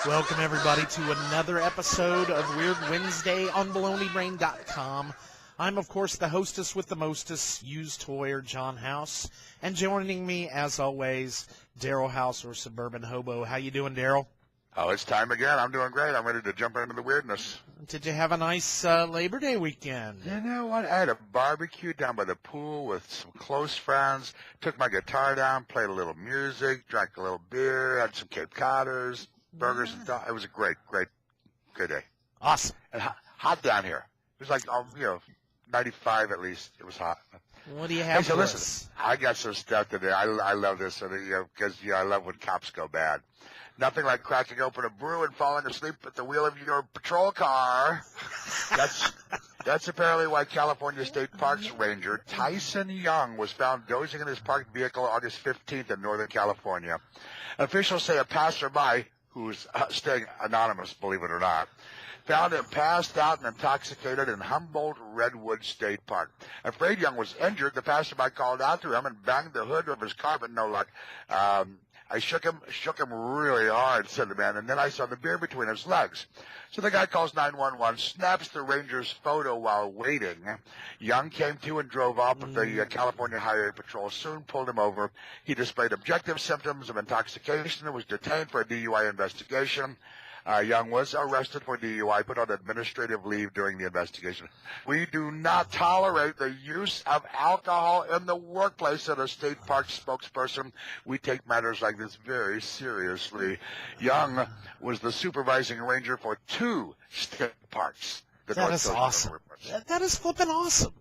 Welcome, everybody, to another episode of Weird Wednesday on BaloneyBrain.com. I'm, of course, the hostess with the mostest, used toyer, John House. And joining me, as always, Daryl House, or Suburban Hobo. How you doing, Daryl? Oh, it's time again. I'm doing great. I'm ready to jump into the weirdness. Did you have a nice Labor Day weekend? You know what? I had a barbecue down by the pool with some close friends. Took my guitar down, played a little music, drank a little beer, had some Cape Codders, burgers. And it was a great day. Awesome. And hot down here. It was like, 95 at least. It was hot. What do you have for listen, us? I got some stuff today. I love this, because I love when cops go bad. Nothing like cracking open a brew and falling asleep at the wheel of your patrol car. That's apparently why California State Parks Ranger Tyson Young was found dozing in his parked vehicle August 15th in Northern California. Officials say a passerby, who's staying anonymous, believe it or not, found him passed out and intoxicated in Humboldt Redwood State Park. Afraid Young was injured, the passerby called out to him and banged the hood of his car, but no luck. I shook him really hard, said the man, and then I saw the beer between his legs. So the guy calls 911, snaps the ranger's photo while waiting. Young came to and drove off, but the California Highway Patrol soon pulled him over. He displayed objective symptoms of intoxication and was detained for a DUI investigation. Young was arrested for DUI, put on administrative leave during the investigation. We do not tolerate the use of alcohol in the workplace, said a state park spokesperson. We take matters like this very seriously. Young was the supervising ranger for 2 state parks. That is awesome. That is flipping awesome.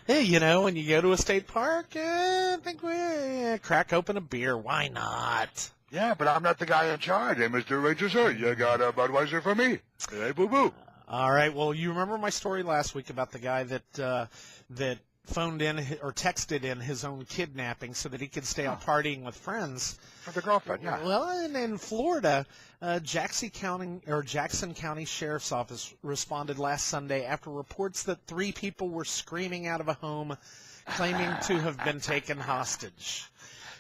Hey, when you go to a state park, I think we crack open a beer. Why not? Yeah, but I'm not the guy in charge. Hey, Mr. Ranger, sir, you got a Budweiser for me. Hey, boo-boo. All right. Well, you remember my story last week about the guy that phoned in or texted in his own kidnapping so that he could stay out partying with friends. For the girlfriend, yeah. Well, and in Florida, Jackson County Sheriff's Office responded last Sunday after reports that 3 people were screaming out of a home claiming to have been taken hostage.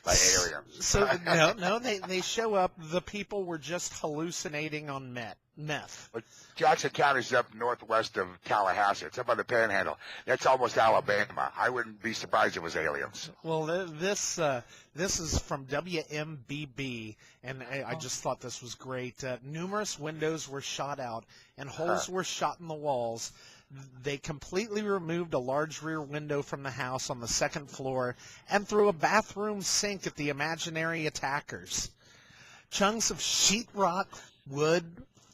By aliens. So no, they show up. The people were just hallucinating on meth. But Jackson County's up northwest of Tallahassee. It's up on the Panhandle. That's almost Alabama. I wouldn't be surprised if it was aliens. Well, this is from WMBB, and I just thought this was great. Numerous windows were shot out, and holes were shot in the walls. They completely removed a large rear window from the house on the 2nd floor and threw a bathroom sink at the imaginary attackers. Chunks of sheetrock, wood,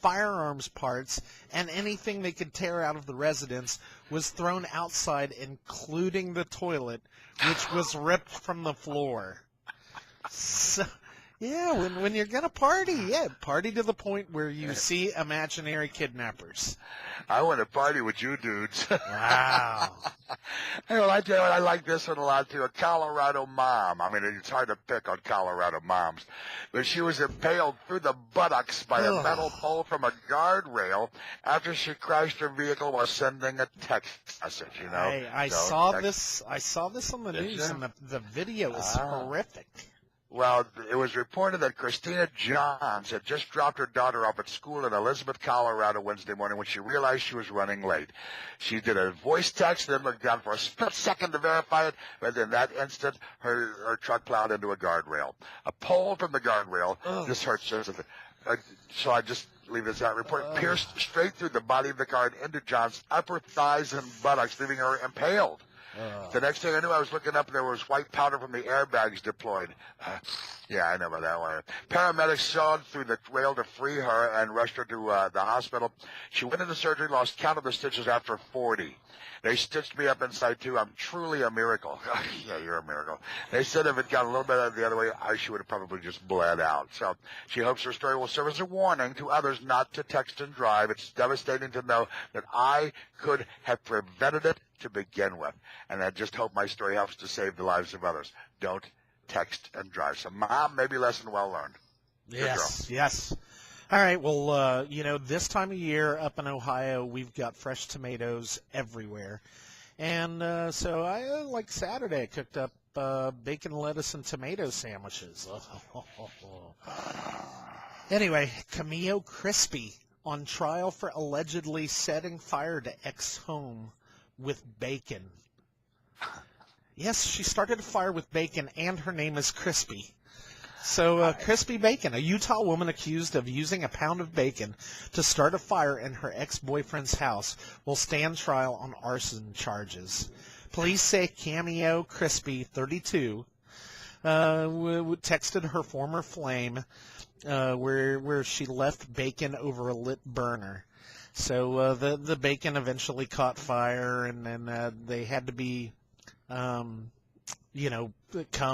firearms parts, and anything they could tear out of the residence was thrown outside, including the toilet, which was ripped from the floor. So, yeah, when you're going to party, party to the point where you see imaginary kidnappers. I want to party with you dudes. Wow. I tell you what, I like this one a lot, too. A Colorado mom. I mean, it's hard to pick on Colorado moms. But she was impaled through the buttocks by a metal pole from a guardrail after she crashed her vehicle while sending a text message, I saw this on the news, and the video is horrific. Well, it was reported that Christina Johns had just dropped her daughter off at school in Elizabeth, Colorado Wednesday morning when she realized she was running late. She did a voice text, then looked down for a split second to verify it, but in that instant, her truck plowed into a guardrail. A pole from the guardrail, this hurts. So I just leave this out. Report pierced straight through the body of the car and into Johns' upper thighs and buttocks, leaving her impaled. The next thing I knew, I was looking up, and there was white powder from the airbags deployed. Yeah, I know about that one. Paramedics sawed through the rail to free her and rushed her to the hospital. She went into surgery, lost count of the stitches after 40. They stitched me up inside, too. I'm truly a miracle. Yeah, you're a miracle. They said if it got a little bit the other way, she would have probably just bled out. So she hopes her story will serve as a warning to others not to text and drive. It's devastating to know that I could have prevented it to begin with. And I just hope my story helps to save the lives of others. Don't text and drive. So, Mom, maybe lesson well learned. Yes. All right, well, this time of year up in Ohio, we've got fresh tomatoes everywhere. And so like Saturday, I cooked up bacon, lettuce, and tomato sandwiches. Anyway, Camille Crispy on trial for allegedly setting fire to ex-home with bacon. Yes, she started a fire with bacon, and her name is Crispy. So, Crispy Bacon, a Utah woman accused of using a pound of bacon to start a fire in her ex-boyfriend's house, will stand trial on arson charges. Police say Camille Crispy, 32, texted her former flame, where she left bacon over a lit burner. So the bacon eventually caught fire, and then they had to be, come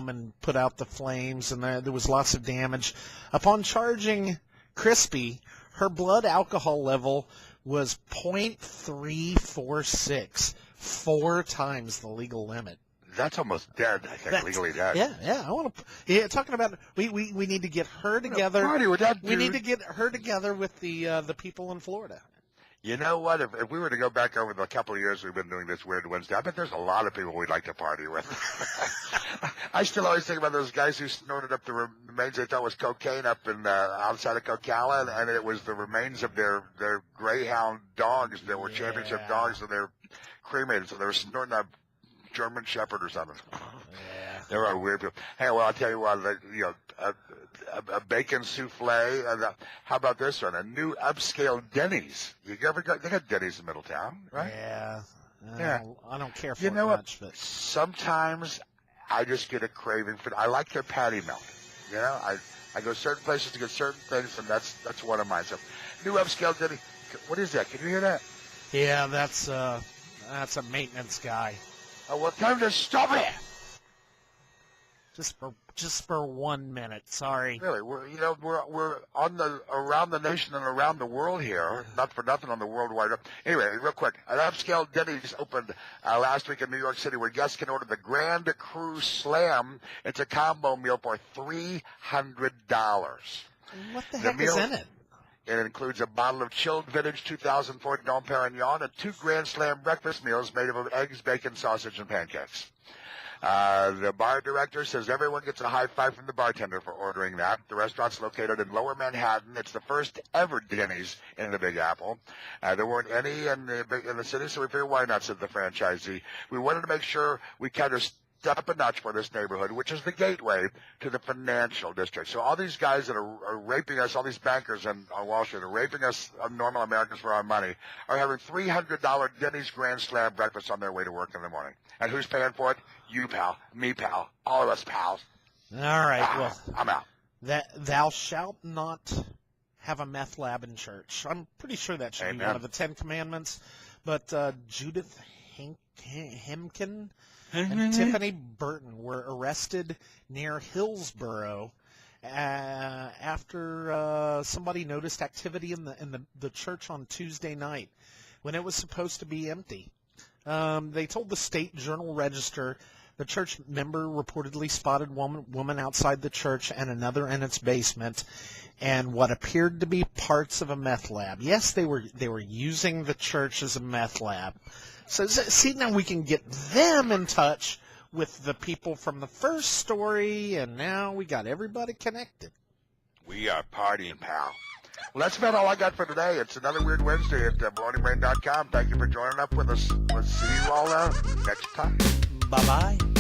and put out the flames, and there was lots of damage. Upon charging Crispy, her blood alcohol level was 0.346, 4 times the legal limit. That's almost dead, I think, legally dead. Yeah. I want to. Yeah, talking about we need to get her together. Party with that dude. We need to get her together with the people in Florida. You know what? If we were to go back over the couple of years we've been doing this Weird Wednesday, I bet there's a lot of people we'd like to party with. I still always think about those guys who snorted up the remains they thought was cocaine up in outside of Ocala, and it was the remains of their greyhound dogs that were championship dogs, and they were cremated, so they were snorting up German Shepherd or something. Yeah. There are weird people. Hey, well, I'll tell you what, a bacon souffle. How about this one? A new upscale Denny's. You ever got? They got Denny's in Middletown, right? Yeah. I don't care for you know it much, what? but Sometimes I just get a craving for. I like their patty melt. You know, I go certain places to get certain things, and that's one of mine. So, new upscale Denny's. What is that? Can you hear that? yeah, that's a maintenance guy. Oh, well, time to stop it. Just for 1 minute. Sorry. Really, we're on around the nation and around the world here. Not for nothing on the World Wide Web. Anyway, real quick, an upscale Denny's opened last week in New York City, where guests can order the Grand Cru Slam. It's a combo meal for $300. What the heck is in it? It includes a bottle of chilled vintage 2004 Dom Perignon and 2 Grand Slam breakfast meals made of eggs, bacon, sausage, and pancakes. The bar director says everyone gets a high five from the bartender for ordering that. The restaurant's located in Lower Manhattan. It's the first ever Denny's in the Big Apple. There weren't any in the city, so we figured why not, said the franchisee. We wanted to make sure we kind of step a notch for this neighborhood, which is the gateway to the financial district. So all these guys that are raping us, all these bankers on Wall Street are raping us, normal Americans, for our money, are having $300 Denny's Grand Slam breakfast on their way to work in the morning. And who's paying for it? You, pal. Me, pal. All of us, pals. All right. Well, I'm out. Thou shalt not have a meth lab in church. I'm pretty sure that should be one of the 10 Commandments. But Judith Hemken and Tiffany Burton were arrested near Hillsborough after somebody noticed activity in the church on Tuesday night when it was supposed to be empty. They told the State Journal-Register the church member reportedly spotted one woman outside the church and another in its basement, and what appeared to be parts of a meth lab. Yes, they were using the church as a meth lab. So see, now we can get them in touch with the people from the first story, and now we got everybody connected. We are partying, pal. Well, that's about all I got for today. It's another Weird Wednesday at BaloneyBrain.com. Thank you for joining up with us. We'll see you all next time. Bye-bye.